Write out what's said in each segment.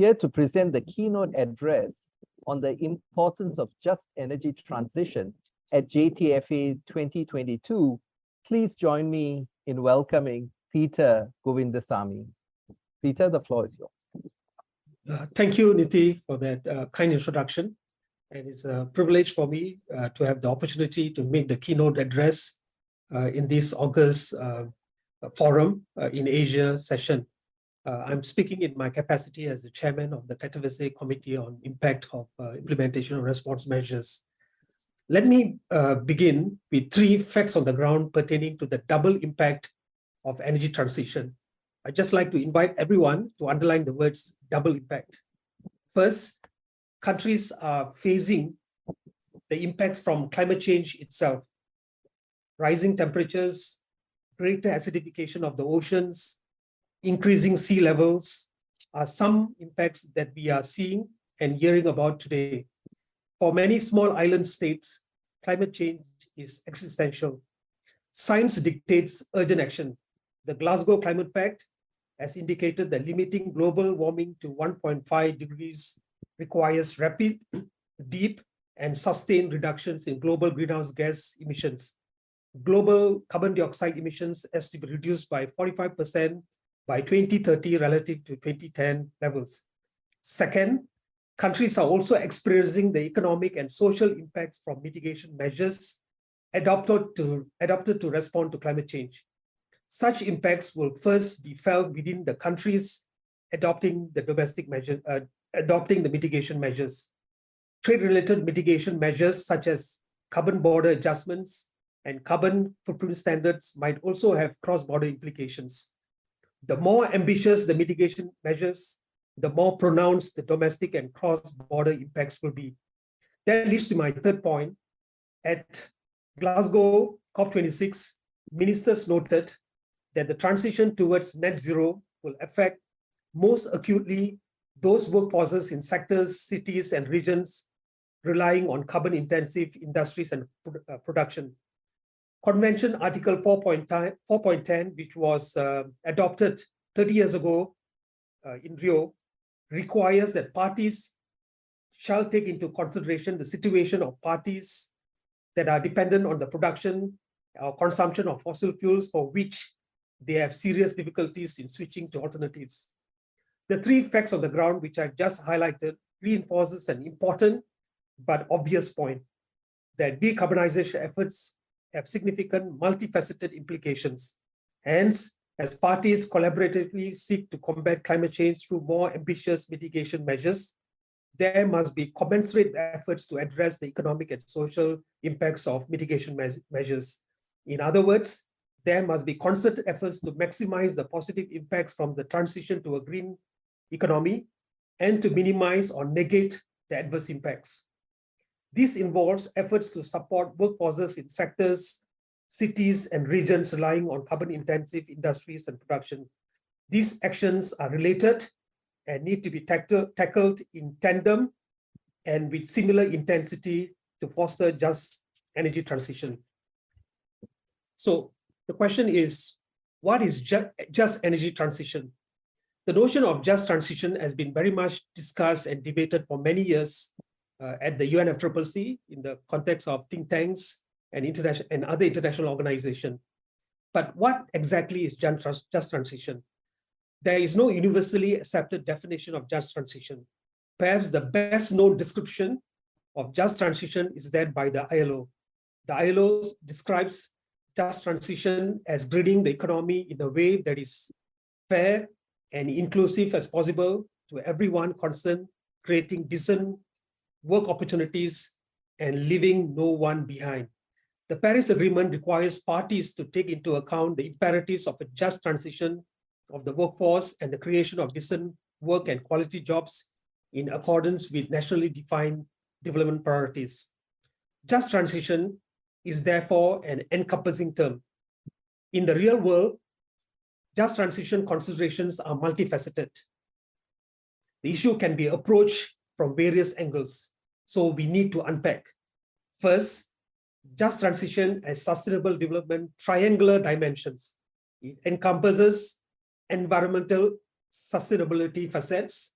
here to present the keynote address on the importance of just energy transition at JTFA 2022. Please join me in welcoming Peter Govindasamy. Peter, the floor is yours. Thank you, Niti, for that kind introduction. And it's a privilege for me to have the opportunity to make the keynote address in this August forum in Asia session. I'm speaking in my capacity as the chairman of the Katowice Committee on Impact of Implementation of Response Measures. Let me begin with 3 facts on the ground pertaining to the double impact of energy transition. I'd just like to invite everyone to underline the words double impact. First, countries are facing the impacts from climate change itself. Rising temperatures, greater acidification of the oceans, increasing sea levels are some impacts that we are seeing and hearing about today. For many small island states, climate change is existential. Science dictates urgent action. The Glasgow Climate Pact has indicated that limiting global warming to 1.5 degrees requires rapid, deep, and sustained reductions in global greenhouse gas emissions. Global carbon dioxide emissions has to be reduced by 45% by 2030 relative to 2010 levels. Second, countries are also experiencing the economic and social impacts from mitigation measures adopted to respond to climate change. Such impacts will first be felt within the countries adopting the mitigation measures. Trade-related mitigation measures such as carbon border adjustments and carbon footprint standards might also have cross-border implications. The more ambitious the mitigation measures, the more pronounced the domestic and cross-border impacts will be. That leads to my third point. At Glasgow COP26, ministers noted that the transition towards net zero will affect most acutely those workforces in sectors, cities, and regions relying on carbon-intensive industries and production. Convention Article 4.10, which was adopted 30 years ago in Rio, requires that parties shall take into consideration the situation of parties that are dependent on the production or consumption of fossil fuels for which they have serious difficulties in switching to alternatives. The 3 facts on the ground, which I just highlighted, reinforces an important but obvious point that decarbonization efforts have significant multifaceted implications. Hence, as parties collaboratively seek to combat climate change through more ambitious mitigation measures, there must be commensurate efforts to address the economic and social impacts of mitigation measures. In other words, there must be concerted efforts to maximize the positive impacts from the transition to a green economy and to minimize or negate the adverse impacts. This involves efforts to support workforces in sectors, cities, and regions relying on carbon-intensive industries and production. These actions are related and need to be tackled in tandem and with similar intensity to foster just energy transition. So the question is, what is just energy transition? The notion of just transition has been very much discussed and debated for many years at the UNFCCC in the context of think tanks and other international organizations. But what exactly is just transition? There is no universally accepted definition of just transition. Perhaps the best known description of just transition is that by the ILO. The ILO describes just transition as greening the economy in a way that is fair and inclusive as possible to everyone concerned, creating decent work opportunities and leaving no one behind. The Paris Agreement requires parties to take into account the imperatives of a just transition of the workforce and the creation of decent work and quality jobs in accordance with nationally defined development priorities. Just transition is therefore an encompassing term. In the real world, just transition considerations are multifaceted. The issue can be approached from various angles, so we need to unpack. First, just transition has sustainable development triangular dimensions. It encompasses environmental sustainability facets,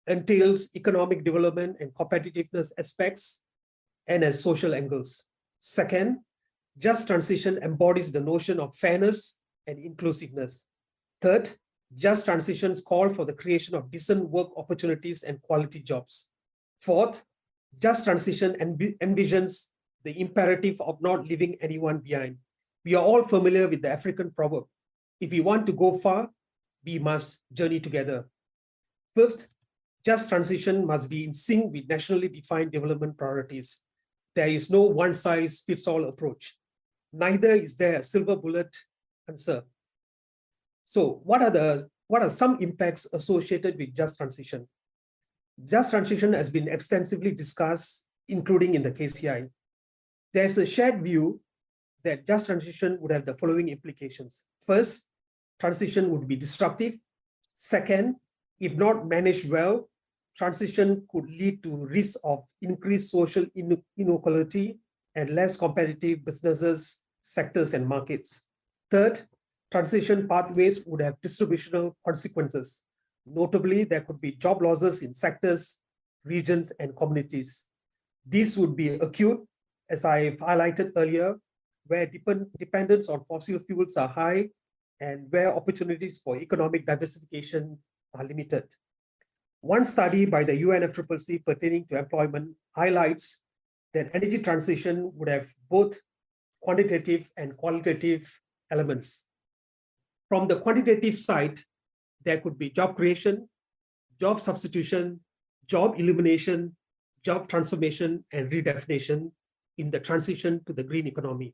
entails economic development and competitiveness aspects and as social angles. Second, just transition embodies the notion of fairness and inclusiveness. Third, just transitions call for the creation of decent work opportunities and quality jobs. Fourth, just transition envisions the imperative of not leaving anyone behind. We are all familiar with the African proverb, if we want to go far, we must journey together. Fifth, just transition must be in sync with nationally defined development priorities. There is no one-size-fits-all approach. Neither is there a silver bullet answer. So what are some impacts associated with just transition? Just transition has been extensively discussed, including in the KCI. There's a shared view that just transition would have the following implications. First, transition would be disruptive. Second, if not managed well, transition could lead to risk of increased social inequality and less competitive businesses, sectors, and markets. Third, transition pathways would have distributional consequences. Notably, there could be job losses in sectors, regions, and communities. This would be acute, as I've highlighted earlier, where dependence on fossil fuels are high and where opportunities for economic diversification are limited. One study by the UNFCCC pertaining to employment highlights that energy transition would have both quantitative and qualitative elements. From the quantitative side, there could be job creation, job substitution, job elimination, job transformation, and redefinition in the transition to the green economy.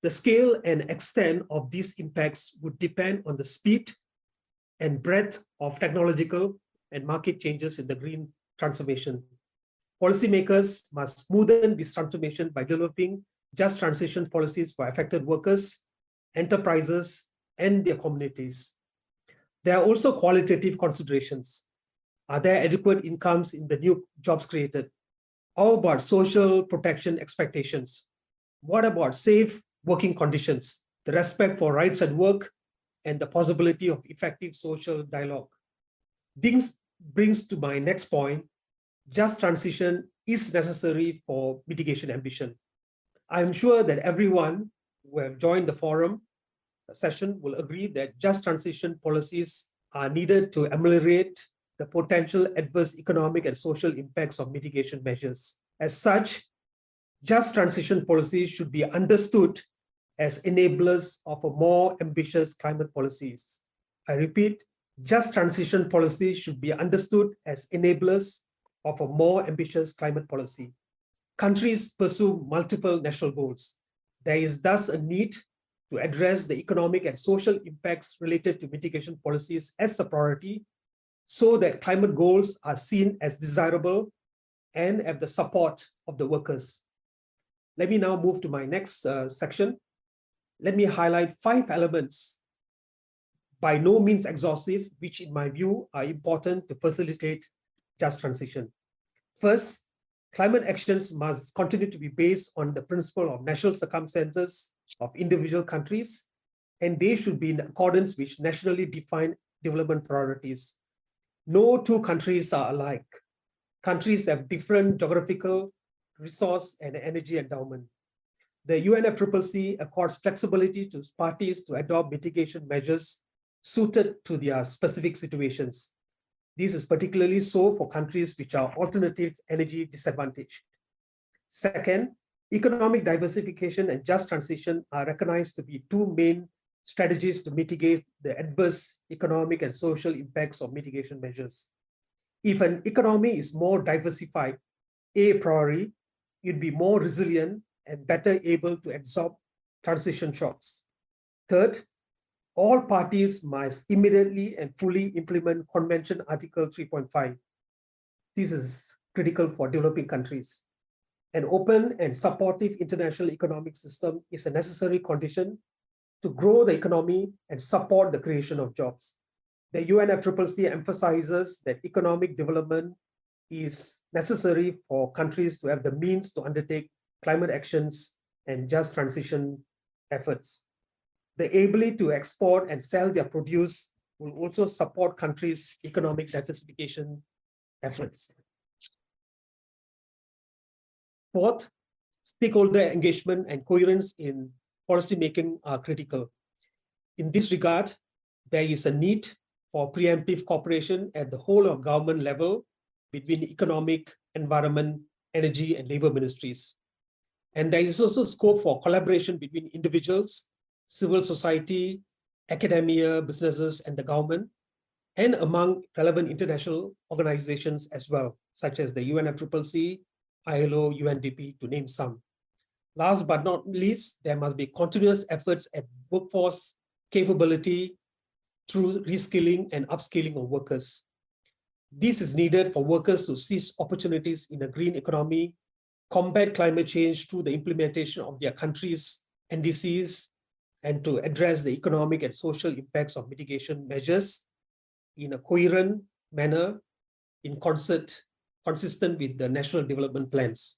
The scale and extent of these impacts would depend on the speed and breadth of technological and market changes in the green transformation. Policymakers must smoothen this transformation by developing just transition policies for affected workers, enterprises, and their communities. There are also qualitative considerations. Are there adequate incomes in the new jobs created? How about social protection expectations? What about safe working conditions, the respect for rights at work, and the possibility of effective social dialogue? This brings to my next point. Just transition is necessary for mitigation ambition. I'm sure that everyone who have joined the forum session will agree that just transition policies are needed to ameliorate the potential adverse economic and social impacts of mitigation measures. As such, just transition policies should be understood as enablers of a more ambitious climate policies. I repeat, just transition policies should be understood as enablers of a more ambitious climate policy. Countries pursue multiple national goals. There is thus a need to address the economic and social impacts related to mitigation policies as a priority, so that climate goals are seen as desirable and have the support of the workers. Let me now move to my next section. Let me highlight 5 elements, by no means exhaustive, which in my view are important to facilitate just transition. First, climate actions must continue to be based on the principle of national circumstances of individual countries, and they should be in accordance with nationally defined development priorities. No two countries are alike. Countries have different geographical, resource, and energy endowment. The UNFCCC accords flexibility to parties to adopt mitigation measures suited to their specific situations. This is particularly so for countries which are alternative energy disadvantaged. Second, economic diversification and just transition are recognized to be 2 main strategies to mitigate the adverse economic and social impacts of mitigation measures. If an economy is more diversified, a priori, you'd be more resilient and better able to absorb transition shocks. Third, all parties must immediately and fully implement Convention Article 3.5. This is critical for developing countries. An open and supportive international economic system is a necessary condition to grow the economy and support the creation of jobs. The UNFCCC emphasizes that economic development is necessary for countries to have the means to undertake climate actions and just transition efforts. The ability to export and sell their produce will also support countries' economic diversification efforts. Fourth, stakeholder engagement and coherence in policymaking are critical. In this regard, there is a need for preemptive cooperation at the whole of government level between economic, environment, energy, and labor ministries. And there is also scope for collaboration between individuals, civil society, academia, businesses, and the government, and among relevant international organizations as well, such as the UNFCCC, ILO, UNDP, to name some. Last but not least, there must be continuous efforts at workforce capability through reskilling and upskilling of workers. This is needed for workers to seize opportunities in a green economy, combat climate change through the implementation of their country's NDCs, and to address the economic and social impacts of mitigation measures in a coherent manner, consistent with the national development plans.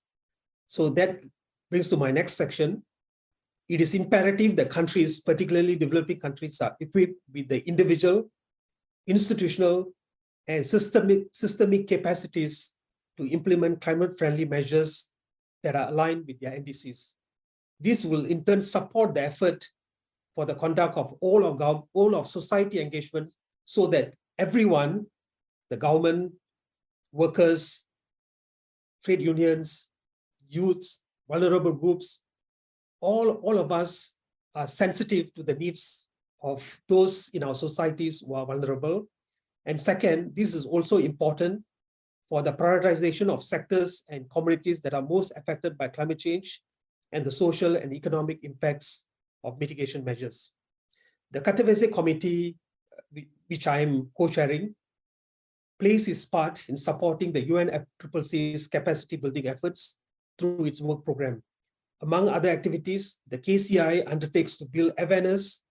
So that brings to my next section. It is imperative that countries, particularly developing countries, are equipped with the individual, institutional, and systemic capacities to implement climate-friendly measures that are aligned with their NDCs. This will in turn support the effort for the conduct of all of society engagement, so that everyone, the government, workers, trade unions, youths, vulnerable groups, all of us are sensitive to the needs of those in our societies who are vulnerable. And second, this is also important for the prioritization of sectors and communities that are most affected by climate change and the social and economic impacts of mitigation measures. The Katowice Committee, which I am co-chairing, plays its part in supporting the UNFCCC's capacity building efforts through its work program. Among other activities, the KCI undertakes to build awareness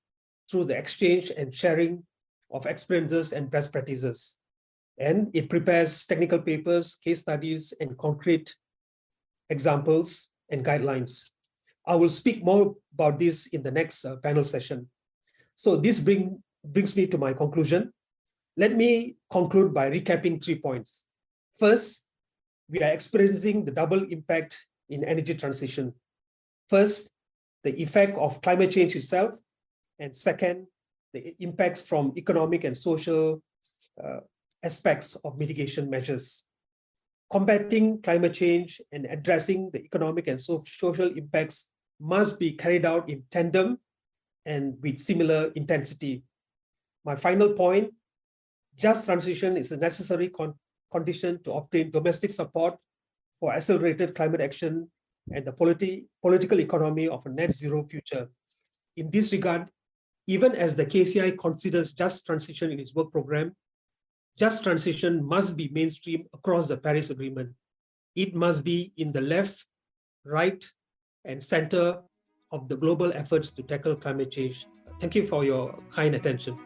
through the exchange and sharing of experiences and best practices. And it prepares technical papers, case studies, and concrete examples and guidelines. I will speak more about this in the next panel session. So this brings me to my conclusion. Let me conclude by recapping 3 points. First, we are experiencing the double impact in energy transition. First, the effect of climate change itself, and second, the impacts from economic and social aspects of mitigation measures. Combating climate change and addressing the economic and social impacts must be carried out in tandem and with similar intensity. My final point, just transition is a necessary condition to obtain domestic support for accelerated climate action and the political economy of a net zero future. In this regard, even as the KCI considers just transition in its work program, just transition must be mainstream across the Paris Agreement. It must be in the left, right, and center of the global efforts to tackle climate change. Thank you for your kind attention.